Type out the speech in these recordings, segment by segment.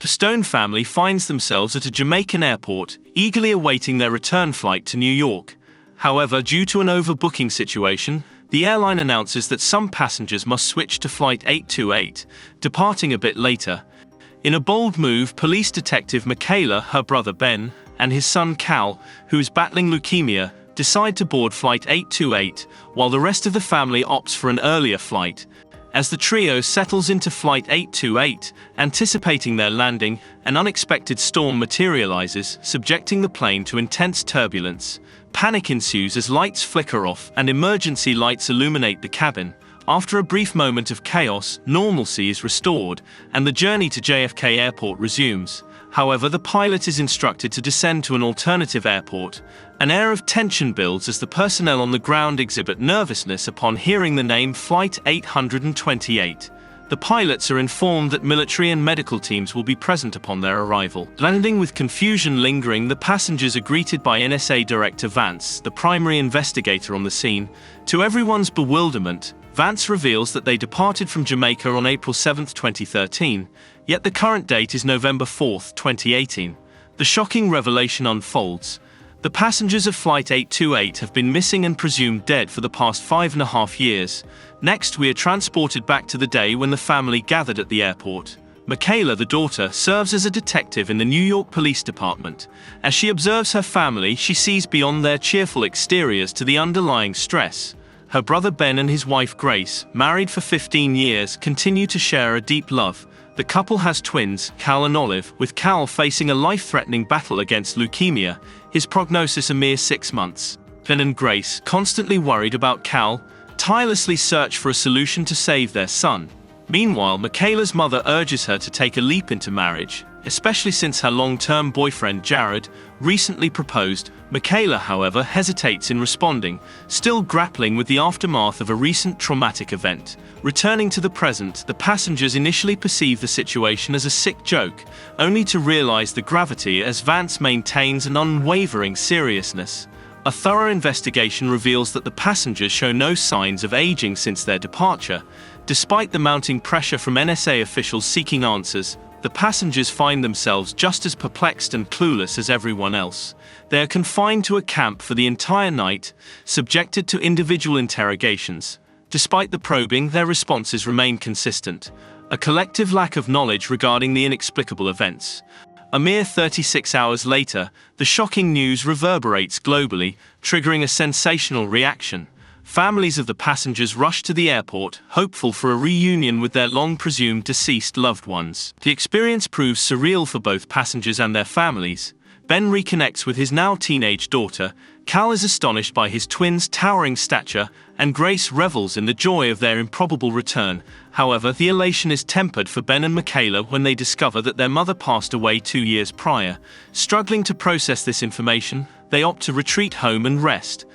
The Stone family finds themselves at a Jamaican airport, eagerly awaiting their return flight to New York. However, due to an overbooking situation, the airline announces that some passengers must switch to Flight 828, departing a bit later. In a bold move, police detective Michaela, her brother Ben, and his son Cal, who is battling leukemia, decide to board Flight 828, while the rest of the family opts for an earlier flight. As the trio settles into Flight 828, anticipating their landing, an unexpected storm materializes, subjecting the plane to intense turbulence. Panic ensues as lights flicker off and emergency lights illuminate the cabin. After a brief moment of chaos, normalcy is restored, and the journey to JFK Airport resumes. However, the pilot is instructed to descend to an alternative airport. An air of tension builds as the personnel on the ground exhibit nervousness upon hearing the name Flight 828. The pilots are informed that military and medical teams will be present upon their arrival. Landing with confusion lingering, the passengers are greeted by NSA Director Vance, the primary investigator on the scene. To everyone's bewilderment, Vance reveals that they departed from Jamaica on April 7, 2013, yet the current date is November 4, 2018. The shocking revelation unfolds. The passengers of Flight 828 have been missing and presumed dead for the past 5.5 years. Next, we are transported back to the day when the family gathered at the airport. Michaela, the daughter, serves as a detective in the New York Police Department. As she observes her family, she sees beyond their cheerful exteriors to the underlying stress. Her brother Ben and his wife Grace, married for 15 years, continue to share a deep love. The couple has twins, Cal and Olive, with Cal facing a life-threatening battle against leukemia, his prognosis a mere 6 months. Ben and Grace, constantly worried about Cal, tirelessly search for a solution to save their son. Meanwhile, Michaela's mother urges her to take a leap into marriage, especially since her long-term boyfriend Jared recently proposed. Michaela, however, hesitates in responding, still grappling with the aftermath of a recent traumatic event. Returning to the present, the passengers initially perceive the situation as a sick joke, only to realize the gravity as Vance maintains an unwavering seriousness. A thorough investigation reveals that the passengers show no signs of aging since their departure. Despite the mounting pressure from NSA officials seeking answers, the passengers find themselves just as perplexed and clueless as everyone else. They are confined to a camp for the entire night, subjected to individual interrogations. Despite the probing, their responses remain consistent: a collective lack of knowledge regarding the inexplicable events. A mere 36 hours later, the shocking news reverberates globally, triggering a sensational reaction. Families of the passengers rush to the airport, hopeful for a reunion with their long-presumed deceased loved ones. The experience proves surreal for both passengers and their families. Ben reconnects with his now teenage daughter, Cal is astonished by his twins' towering stature, and Grace revels in the joy of their improbable return. However, the elation is tempered for Ben and Michaela when they discover that their mother passed away 2 years prior. Struggling to process this information, they opt to retreat home and rest.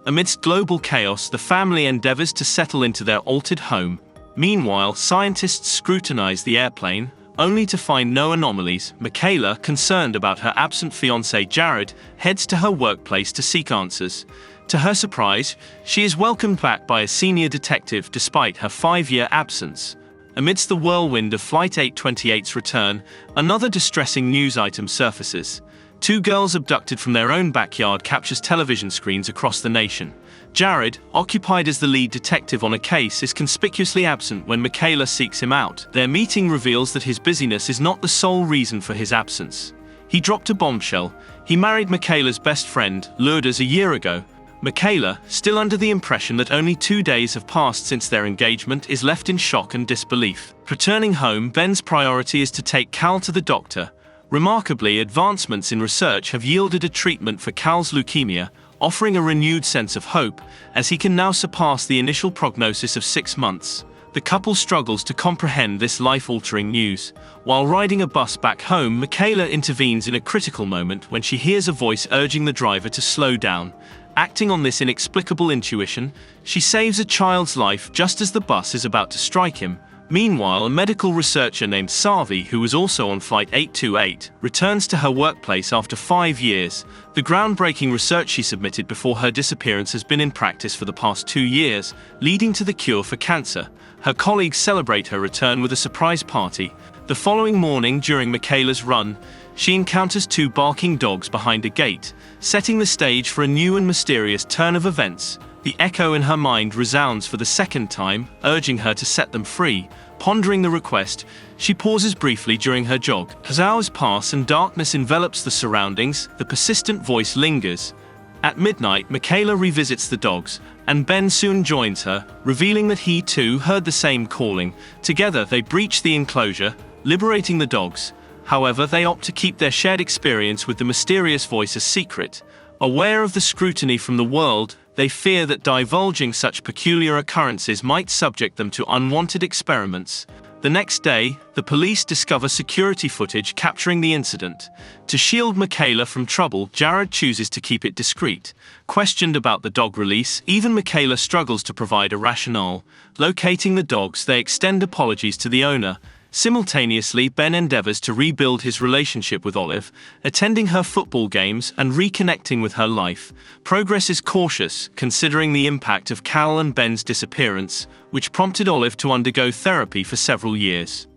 Amidst global chaos, the family endeavors to settle into their altered home. Meanwhile, scientists scrutinize the airplane, only to find no anomalies. Michaela, concerned about her absent fiancé Jared, heads to her workplace to seek answers. To her surprise, she is welcomed back by a senior detective despite her 5-year absence. Amidst the whirlwind of Flight 828's return, another distressing news item surfaces. 2 girls abducted from their own backyard captures television screens across the nation. Jared, occupied as the lead detective on a case, is conspicuously absent when Michaela seeks him out. Their meeting reveals that his busyness is not the sole reason for his absence. He dropped a bombshell. He married Michaela's best friend, Lourdes, a year ago. Michaela, still under the impression that only 2 days have passed since their engagement, is left in shock and disbelief. Returning home, Ben's priority is to take Cal to the doctor. Remarkably, advancements in research have yielded a treatment for Cal's leukemia, offering a renewed sense of hope, as he can now surpass the initial prognosis of 6 months. The couple struggles to comprehend this life-altering news. While riding a bus back home, Michaela intervenes in a critical moment when she hears a voice urging the driver to slow down. Acting on this inexplicable intuition, she saves a child's life just as the bus is about to strike him. Meanwhile, a medical researcher named Savi, who was also on Flight 828, returns to her workplace after 5 years. The groundbreaking research she submitted before her disappearance has been in practice for the past 2 years, leading to the cure for cancer. Her colleagues celebrate her return with a surprise party. The following morning, during Michaela's run, she encounters two barking dogs behind a gate, setting the stage for a new and mysterious turn of events. The echo in her mind resounds for the second time, urging her to set them free. Pondering the request, she pauses briefly during her jog. As hours pass and darkness envelops the surroundings, the persistent voice lingers. At midnight, Michaela revisits the dogs, and Ben soon joins her, revealing that he too heard the same calling. Together, they breach the enclosure, liberating the dogs. However, they opt to keep their shared experience with the mysterious voice a secret. Aware of the scrutiny from the world, they fear that divulging such peculiar occurrences might subject them to unwanted experiments. The next day, the police discover security footage capturing the incident. To shield Michaela from trouble, Jared chooses to keep it discreet. Questioned about the dog release, even Michaela struggles to provide a rationale. Locating the dogs, they extend apologies to the owner. Simultaneously, Ben endeavors to rebuild his relationship with Olive, attending her football games and reconnecting with her life. Progress is cautious, considering the impact of Cal and Ben's disappearance, which prompted Olive to undergo therapy for several years.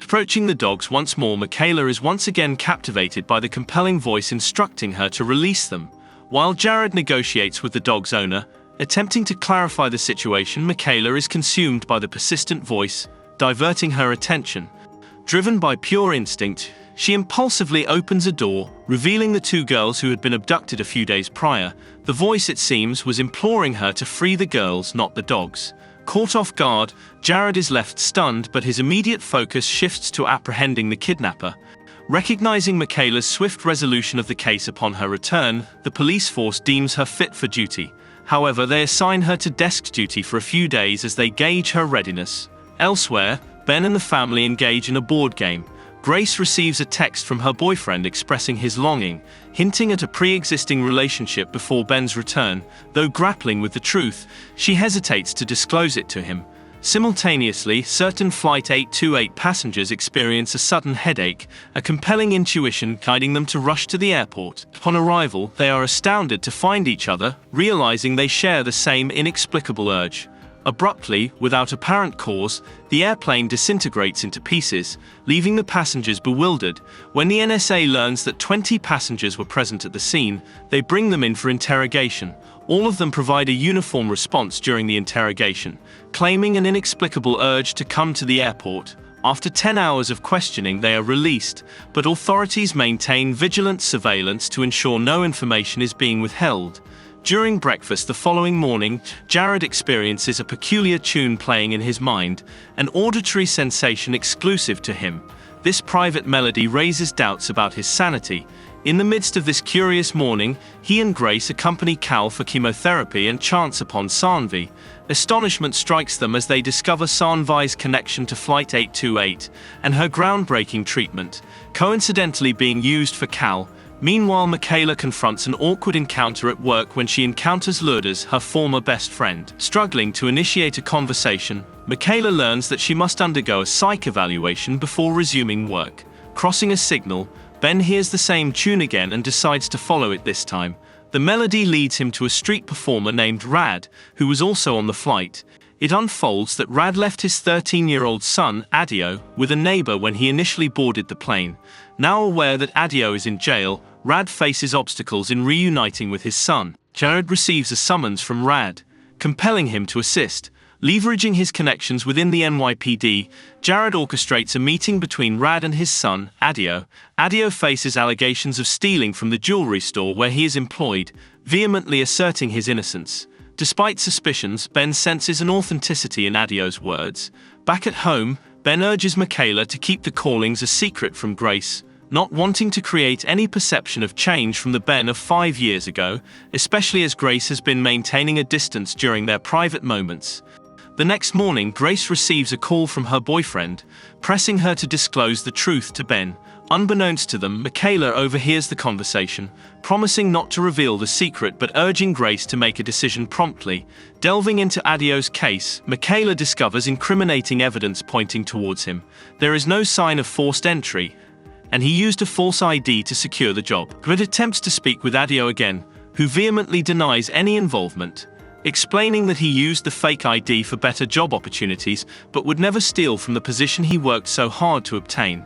Approaching the dogs once more, Michaela is once again captivated by the compelling voice instructing her to release them. While Jared negotiates with the dog's owner, attempting to clarify the situation, Michaela is consumed by the persistent voice, diverting her attention. Driven by pure instinct, she impulsively opens a door, revealing the two girls who had been abducted a few days prior. The voice, it seems, was imploring her to free the girls, not the dogs. Caught off guard, Jared is left stunned, but his immediate focus shifts to apprehending the kidnapper. Recognizing Michaela's swift resolution of the case upon her return, the police force deems her fit for duty. However, they assign her to desk duty for a few days as they gauge her readiness. Elsewhere, Ben and the family engage in a board game. Grace receives a text from her boyfriend expressing his longing, hinting at a pre-existing relationship before Ben's return. Though grappling with the truth, she hesitates to disclose it to him. Simultaneously, certain Flight 828 passengers experience a sudden headache, a compelling intuition guiding them to rush to the airport. Upon arrival, they are astounded to find each other, realizing they share the same inexplicable urge. Abruptly, without apparent cause, the airplane disintegrates into pieces, leaving the passengers bewildered. When the NSA learns that 20 passengers were present at the scene, they bring them in for interrogation. All of them provide a uniform response during the interrogation, claiming an inexplicable urge to come to the airport. After 10 hours of questioning, they are released, but authorities maintain vigilant surveillance to ensure no information is being withheld. During breakfast the following morning, Jared experiences a peculiar tune playing in his mind, an auditory sensation exclusive to him. This private melody raises doubts about his sanity. In the midst of this curious morning, he and Grace accompany Cal for chemotherapy and chance upon Sanvi. Astonishment strikes them as they discover Sanvi's connection to Flight 828 and her groundbreaking treatment, coincidentally being used for Cal. Meanwhile, Michaela confronts an awkward encounter at work when she encounters Lourdes, her former best friend. Struggling to initiate a conversation, Michaela learns that she must undergo a psych evaluation before resuming work. Crossing a signal, Ben hears the same tune again and decides to follow it this time. The melody leads him to a street performer named Rad, who was also on the flight. It unfolds that Rad left his 13-year-old son, Adio, with a neighbor when he initially boarded the plane. Now aware that Adio is in jail, Rad faces obstacles in reuniting with his son. Jared receives a summons from Rad, compelling him to assist. Leveraging his connections within the NYPD, Jared orchestrates a meeting between Rad and his son, Adio. Adio faces allegations of stealing from the jewelry store where he is employed, vehemently asserting his innocence. Despite suspicions, Ben senses an authenticity in Adio's words. Back at home, Ben urges Michaela to keep the callings a secret from Grace, not wanting to create any perception of change from the Ben of 5 years ago, especially as Grace has been maintaining a distance during their private moments. The next morning, Grace receives a call from her boyfriend, pressing her to disclose the truth to Ben. Unbeknownst to them, Michaela overhears the conversation, promising not to reveal the secret but urging Grace to make a decision promptly. Delving into Adio's case, Michaela discovers incriminating evidence pointing towards him. There is no sign of forced entry, and he used a false ID to secure the job. But attempts to speak with Adio again, who vehemently denies any involvement. explaining that he used the fake ID for better job opportunities but would never steal from the position he worked so hard to obtain.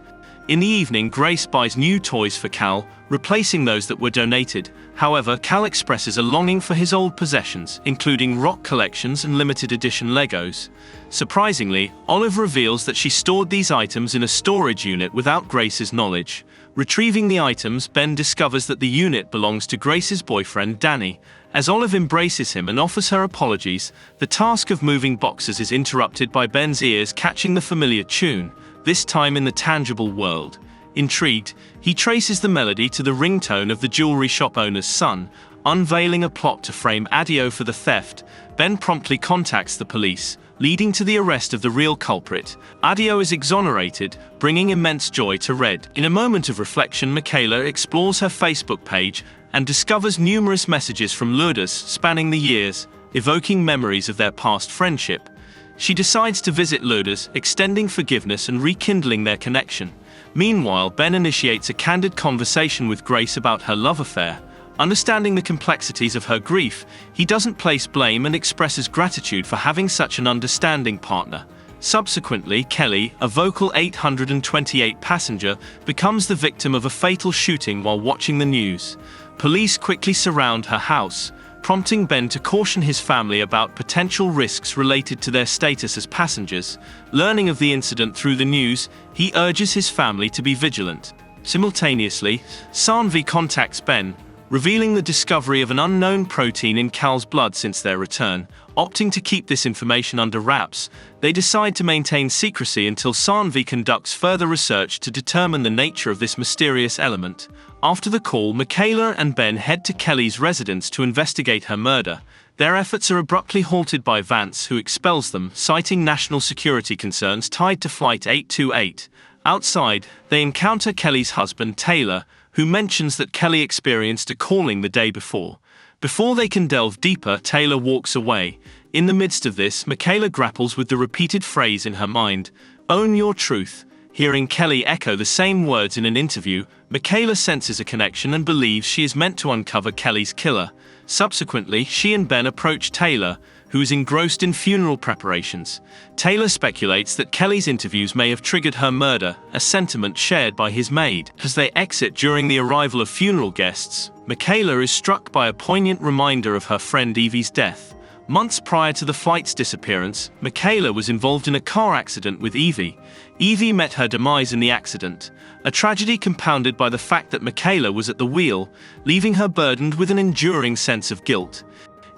In the evening, Grace buys new toys for Cal, replacing those that were donated. However, Cal expresses a longing for his old possessions, including rock collections and limited edition Legos. Surprisingly, Olive reveals that she stored these items in a storage unit without Grace's knowledge. Retrieving the items, Ben discovers that the unit belongs to Grace's boyfriend, Danny. As Olive embraces him and offers her apologies, the task of moving boxes is interrupted by Ben's ears catching the familiar tune, this time in the tangible world. Intrigued, he traces the melody to the ringtone of the jewelry shop owner's son. Unveiling a plot to frame Adio for the theft, Ben promptly contacts the police, leading to the arrest of the real culprit. Adio is exonerated, bringing immense joy to Red. In a moment of reflection, Michaela explores her Facebook page and discovers numerous messages from Lourdes spanning the years, evoking memories of their past friendship. She decides to visit Lourdes, extending forgiveness and rekindling their connection. Meanwhile, Ben initiates a candid conversation with Grace about her love affair. Understanding the complexities of her grief, he doesn't place blame and expresses gratitude for having such an understanding partner. Subsequently, Kelly, a vocal 828 passenger, becomes the victim of a fatal shooting while watching the news. Police quickly surround her house, prompting Ben to caution his family about potential risks related to their status as passengers. Learning of the incident through the news, he urges his family to be vigilant. Simultaneously, Sanvi contacts Ben, revealing the discovery of an unknown protein in Cal's blood since their return. Opting to keep this information under wraps, they decide to maintain secrecy until Sanvi conducts further research to determine the nature of this mysterious element. After the call, Michaela and Ben head to Kelly's residence to investigate her murder. Their efforts are abruptly halted by Vance, who expels them, citing national security concerns tied to Flight 828. Outside, they encounter Kelly's husband, Taylor, who mentions that Kelly experienced a calling the day before. Before they can delve deeper, Taylor walks away. In the midst of this, Michaela grapples with the repeated phrase in her mind, "Own your truth." Hearing Kelly echo the same words in an interview, Michaela senses a connection and believes she is meant to uncover Kelly's killer. Subsequently, she and Ben approach Taylor, who is engrossed in funeral preparations. Taylor speculates that Kelly's interviews may have triggered her murder, a sentiment shared by his maid. As they exit during the arrival of funeral guests, Michaela is struck by a poignant reminder of her friend Evie's death. Months prior to the flight's disappearance, Michaela was involved in a car accident with Evie. Evie met her demise in the accident, a tragedy compounded by the fact that Michaela was at the wheel, leaving her burdened with an enduring sense of guilt.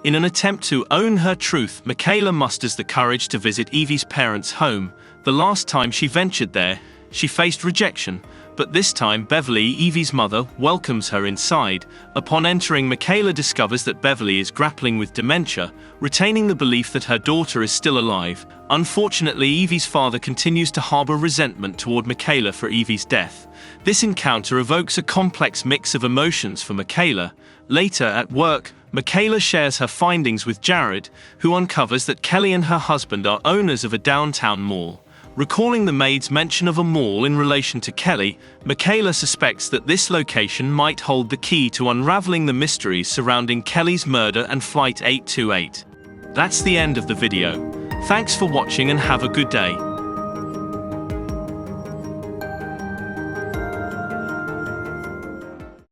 In an attempt to own her truth, Michaela musters the courage to visit Evie's parents' home. The last time she ventured there, she faced rejection, but this time Beverly, Evie's mother, welcomes her inside. Upon entering, Michaela discovers that Beverly is grappling with dementia, retaining the belief that her daughter is still alive. Unfortunately, Evie's father continues to harbor resentment toward Michaela for Evie's death. This encounter evokes a complex mix of emotions for Michaela. Later, at work, Michaela shares her findings with Jared, who uncovers that Kelly and her husband are owners of a downtown mall. Recalling the maid's mention of a mall in relation to Kelly, Michaela suspects that this location might hold the key to unraveling the mysteries surrounding Kelly's murder and Flight 828. That's the end of the video. Thanks for watching and have a good day.